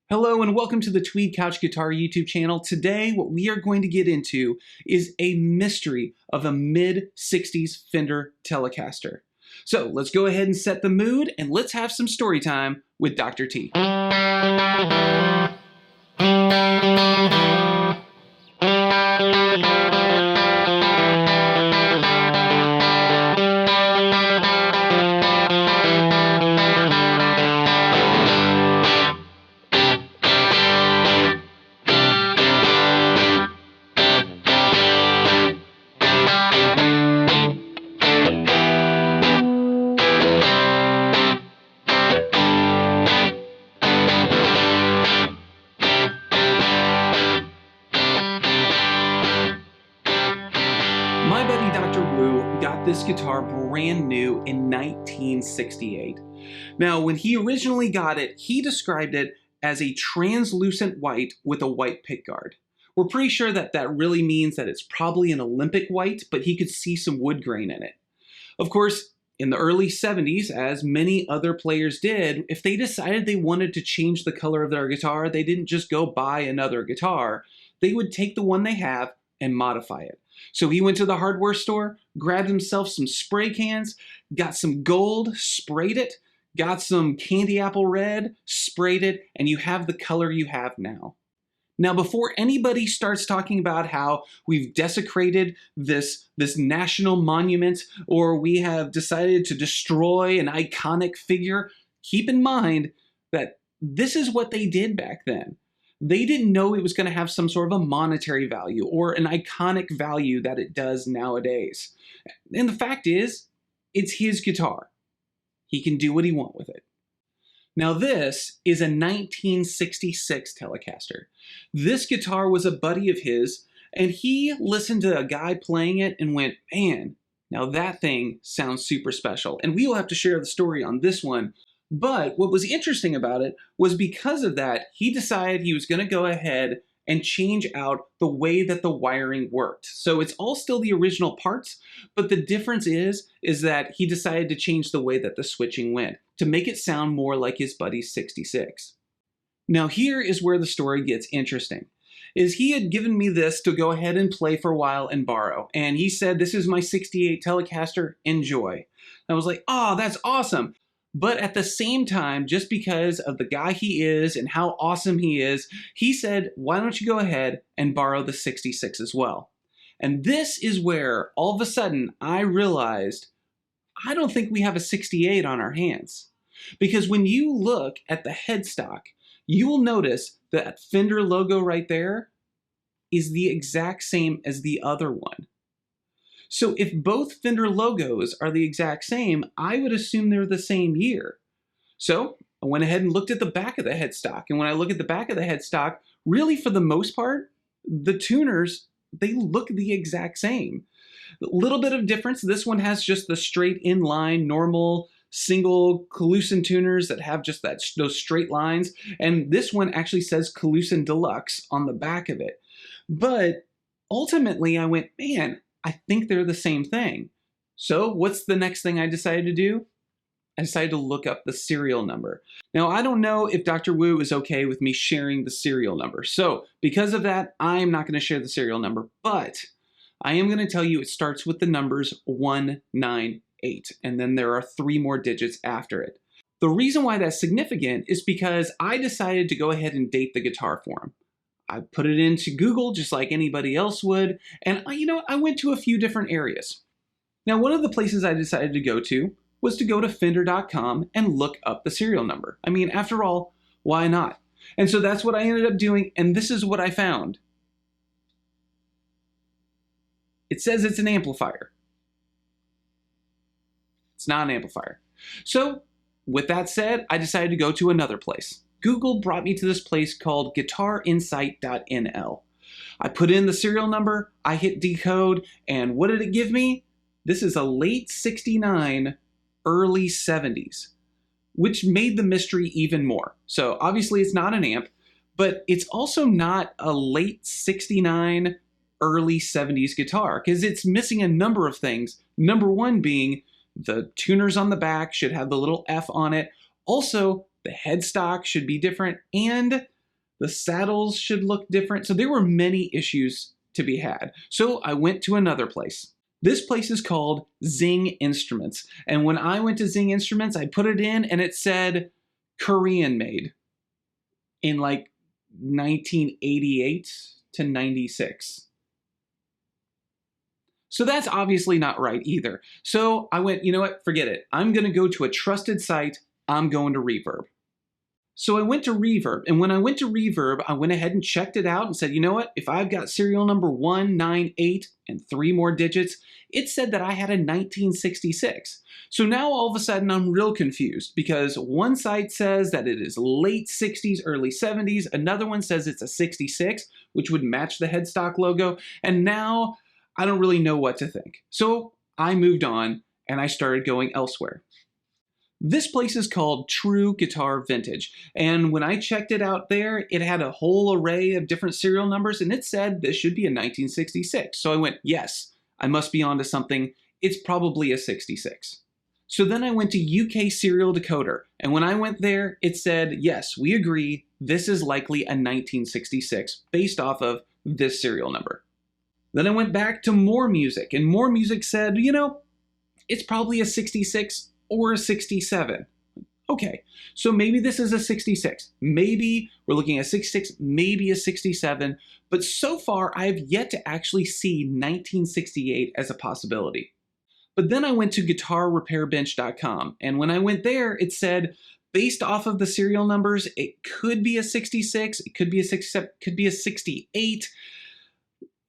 Hello and welcome to the Tweed Couch Guitar YouTube channel. Today what we are going to get into is a mystery of a mid-60s Fender Telecaster. So let's go ahead and set the mood and let's have some story time with Dr. T. My buddy Dr. Wu got this guitar brand new in 1968. Now, when he originally got it, he described it as a translucent white with a white pickguard. We're pretty sure that that really means that it's probably an Olympic white, but he could see some wood grain in it. Of course, in the early 70s, as many other players did, if they decided they wanted to change the color of their guitar, they didn't just go buy another guitar. They would take the one they have and modify it. So he went to the hardware store, grabbed himself some spray cans, got some gold, sprayed it, got some candy apple red, sprayed it, and you have the color you have now. Now, before anybody starts talking about how we've desecrated this national monument or we have decided to destroy an iconic figure, keep in mind that this is what they did back then. They didn't know it was going to have some sort of a monetary value or an iconic value that it does nowadays. And the fact is, it's his guitar. He can do what he wants with it. Now this is a 1966 Telecaster. This guitar was a buddy of his, and he listened to a guy playing it and went, man, now that thing sounds super special. And we will have to share the story on this one. But what was interesting about it was because of that, he decided he was going to go ahead and change out the way that the wiring worked. So it's all still the original parts, but the difference is that he decided to change the way that the switching went to make it sound more like his buddy's 66. Now here is where the story gets interesting. Is he had given me this to go ahead and play for a while and borrow. And he said, this is my 68 Telecaster, enjoy. And I was like, oh, that's awesome. But at the same time, just because of the guy he is and how awesome he is, he said, why don't you go ahead and borrow the 66 as well? And this is where all of a sudden I realized, I don't think we have a 68 on our hands. Because when you look at the headstock, you will notice that Fender logo right there is the exact same as the other one. So if both Fender logos are the exact same, I would assume they're the same year. So I went ahead and looked at the back of the headstock. And when I look at the back of the headstock, really for the most part, the tuners, they look the exact same. A little bit of difference. This one has just the straight inline, normal, single Calusin tuners that have just those straight lines. And this one actually says Calusin Deluxe on the back of it. But ultimately I went, man, I think they're the same thing. So what's the next thing I decided to do? I decided to look up the serial number. Now, I don't know if Dr. Wu is okay with me sharing the serial number. So because of that, I'm not going to share the serial number, but I am going to tell you it starts with the numbers 198, and then there are 3 more digits after it. The reason why that's significant is because I decided to go ahead and date the guitar for him. I put it into Google just like anybody else would, and I went to a few different areas. Now, one of the places I decided to go to was to go to Fender.com and look up the serial number. I mean, after all, why not? And so that's what I ended up doing, and this is what I found. It says it's an amplifier. It's not an amplifier. So, with that said, I decided to go to another place. Google brought me to this place called guitarinsight.nl. I put in the serial number, I hit decode, and what did it give me? This is a late 69, early 70s, which made the mystery even more. So obviously it's not an amp, but it's also not a late 69, early 70s guitar, because it's missing a number of things. Number one being the tuners on the back should have the little F on it. Also, the headstock should be different, and The saddles should look different. So there were many issues to be had. So I went to another place. This place is called Zing Instruments. And when I went to Zing Instruments, I put it in and it said Korean made in like 1988 to 96. So that's obviously not right either. So I went, you know what, forget it. I'm gonna go to a trusted site. I'm going to Reverb. So I went to Reverb, and when I went to Reverb, I went ahead and checked it out and said, you know what, if I've got serial number 198 and 3 more digits, it said that I had a 1966. So now all of a sudden I'm real confused because one site says that it is late 60s, early 70s, another one says it's a 66, which would match the headstock logo, and now I don't really know what to think. So I moved on and I started going elsewhere. This place is called True Guitar Vintage, and when I checked it out there, it had a whole array of different serial numbers, and it said this should be a 1966. So I went, yes, I must be onto something. It's probably a 66. So then I went to UK Serial Decoder, and when I went there, it said, yes, we agree, this is likely a 1966 based off of this serial number. Then I went back to More Music, and More Music said, you know, it's probably a 66 or a 67. Okay, so maybe this is a 66. Maybe we're looking at 66, maybe a 67, but so far I have yet to actually see 1968 as a possibility. But then I went to guitarrepairbench.com, and when I went there, it said, based off of the serial numbers, it could be a 66, it could be a 67, could be a 68,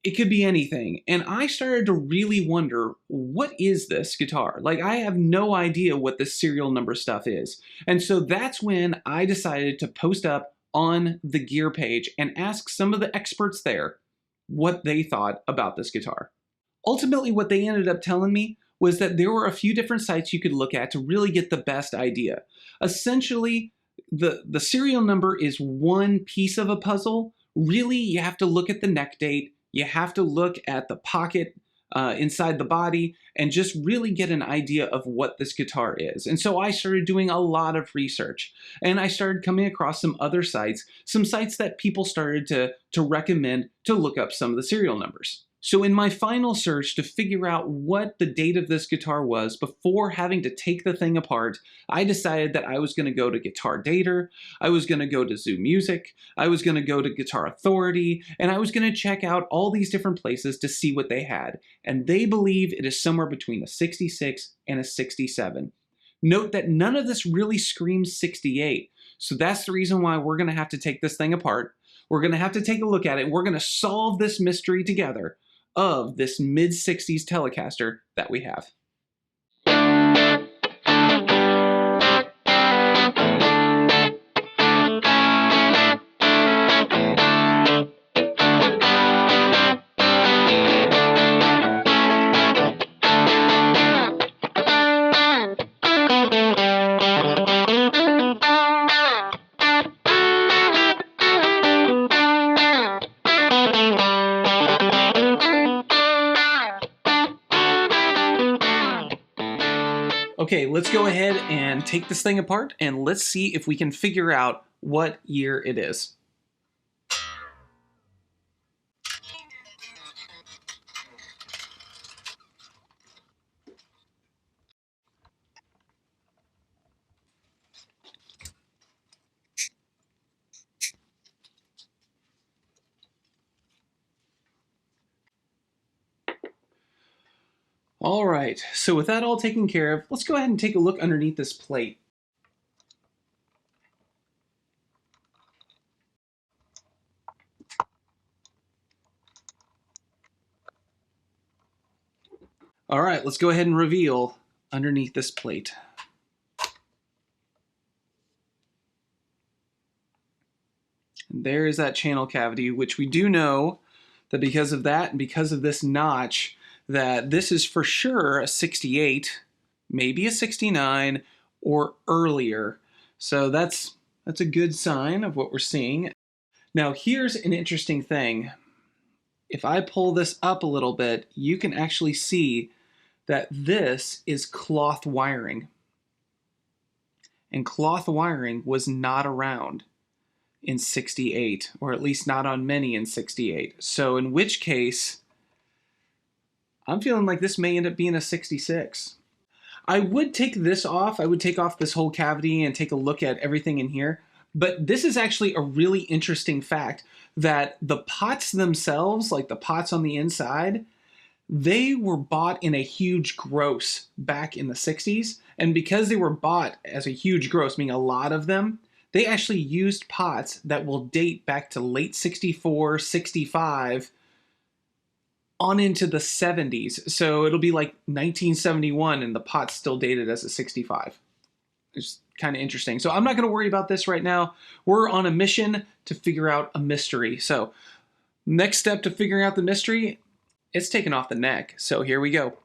it could be anything. And I started to really wonder, what is this guitar? Like, I have no idea what this serial number stuff is. And so that's when I decided to post up on the gear page and ask some of the experts there what they thought about this guitar. Ultimately, what they ended up telling me was that there were a few different sites you could look at to really get the best idea. Essentially, the serial number is one piece of a puzzle. Really, you have to look at the neck date. You have to look at the pocket inside the body and just really get an idea of what this guitar is. And so I started doing a lot of research, and I started coming across some other sites, some sites that people started to recommend to look up some of the serial numbers. So in my final search to figure out what the date of this guitar was before having to take the thing apart, I decided that I was going to go to Guitar Dater, I was going to go to Zoo Music, I was going to go to Guitar Authority, and I was going to check out all these different places to see what they had. And they believe it is somewhere between a 66 and a 67. Note that none of this really screams 68. So that's the reason why we're going to have to take this thing apart. We're going to have to take a look at it, and we're going to solve this mystery together of this mid-60s Telecaster that we have. Okay, let's go ahead and take this thing apart and let's see if we can figure out what year it is. All right, so with that all taken care of, let's go ahead and take a look underneath this plate. All right, let's go ahead and reveal underneath this plate. And there is that channel cavity, which we do know that because of that and because of this notch, that this is for sure a 68, maybe a 69, or earlier. So that's a good sign of what we're seeing. Now here's an interesting thing. If I pull this up a little bit, you can actually see that this is cloth wiring. And cloth wiring was not around in 68, or at least not on many in 68. So in which case, I'm feeling like this may end up being a 66. I would take this off. I would take off this whole cavity and take a look at everything in here. But this is actually a really interesting fact that the pots themselves, like the pots on the inside, they were bought in a huge gross back in the 60s. And because they were bought as a huge gross, meaning a lot of them, they actually used pots that will date back to late 64, 65, on into the 70s. So it'll be like 1971 and the pot's still dated as a 65. It's kind of interesting. So I'm not going to worry about this right now. We're on a mission to figure out a mystery. So next step to figuring out the mystery, it's taking off the neck. So here we go.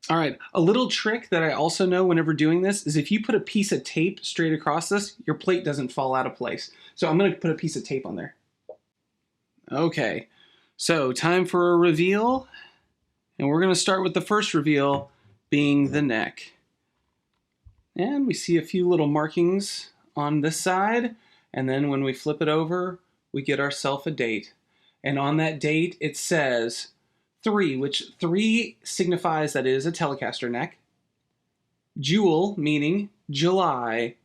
All right, a little trick that I also know whenever doing this is if you put a piece of tape straight across this, your plate doesn't fall out of place. So I'm gonna put a piece of tape on there. Okay, so time for a reveal. And we're gonna start with the first reveal being the neck. And we see a few little markings on this side. And then when we flip it over, we get ourselves a date. And on that date, it says 3, which 3 signifies that it is a Telecaster neck. Jewel, meaning July.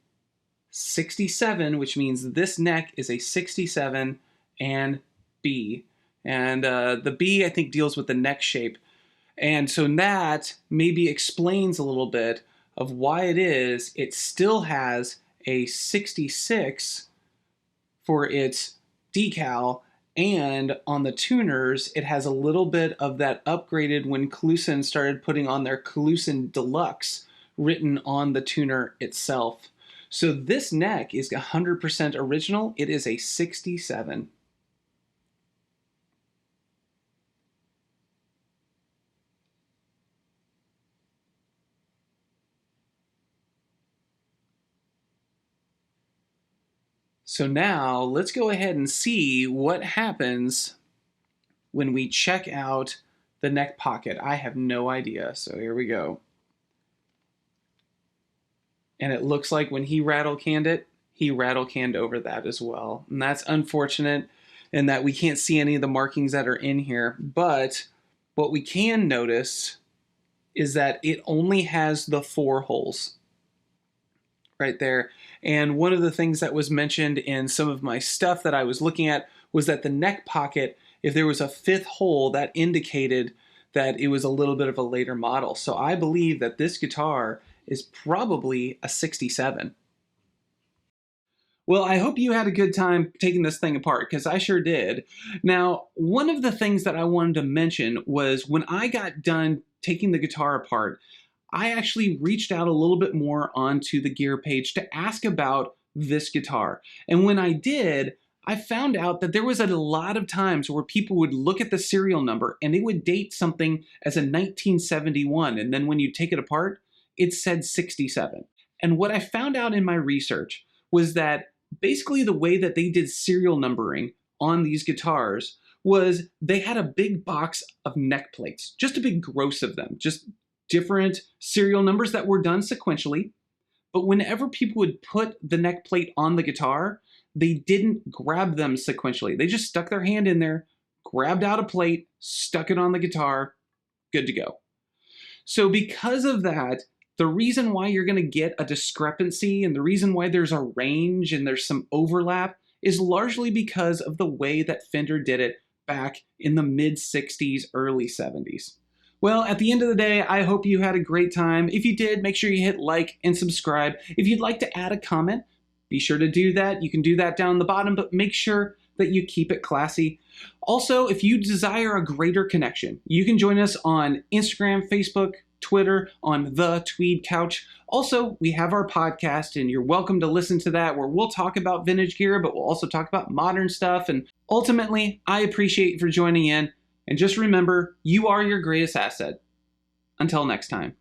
67, which means this neck is a 67, and B. And the B, I think, deals with the neck shape. And so that maybe explains a little bit of why it still has a 66 for its decal. And on the tuners, it has a little bit of that upgraded when Clusen started putting on their Clusen Deluxe written on the tuner itself. So this neck is 100% original. It is a 67. So now let's go ahead and see what happens when we check out the neck pocket. I have no idea, so here we go. And it looks like when he rattle-canned it, he rattle-canned over that as well. And that's unfortunate in that we can't see any of the markings that are in here. But what we can notice is that it only has the 4 holes right there. And one of the things that was mentioned in some of my stuff that I was looking at was that the neck pocket, if there was a 5th hole, that indicated that it was a little bit of a later model. So I believe that this guitar is probably a 67. Well, I hope you had a good time taking this thing apart, because I sure did. Now, one of the things that I wanted to mention was when I got done taking the guitar apart, I actually reached out a little bit more onto the gear page to ask about this guitar. And when I did, I found out that there was a lot of times where people would look at the serial number and it would date something as a 1971. And then when you take it apart, it said 67. And what I found out in my research was that basically the way that they did serial numbering on these guitars was they had a big box of neck plates, just a big gross of them, just different serial numbers that were done sequentially. But whenever people would put the neck plate on the guitar, they didn't grab them sequentially. They just stuck their hand in there, grabbed out a plate, stuck it on the guitar, good to go. So because of that, the reason why you're going to get a discrepancy and the reason why there's a range and there's some overlap is largely because of the way that Fender did it back in the mid-60s, early 70s. Well, at the end of the day, I hope you had a great time. If you did, make sure you hit like and subscribe. If you'd like to add a comment, be sure to do that. You can do that down the bottom, but make sure that you keep it classy. Also, if you desire a greater connection, you can join us on Instagram, Facebook, Twitter, on The Tweed Couch. Also, we have our podcast, and you're welcome to listen to that, where we'll talk about vintage gear, but we'll also talk about modern stuff. And ultimately, I appreciate you for joining in. And just remember, you are your greatest asset. Until next time.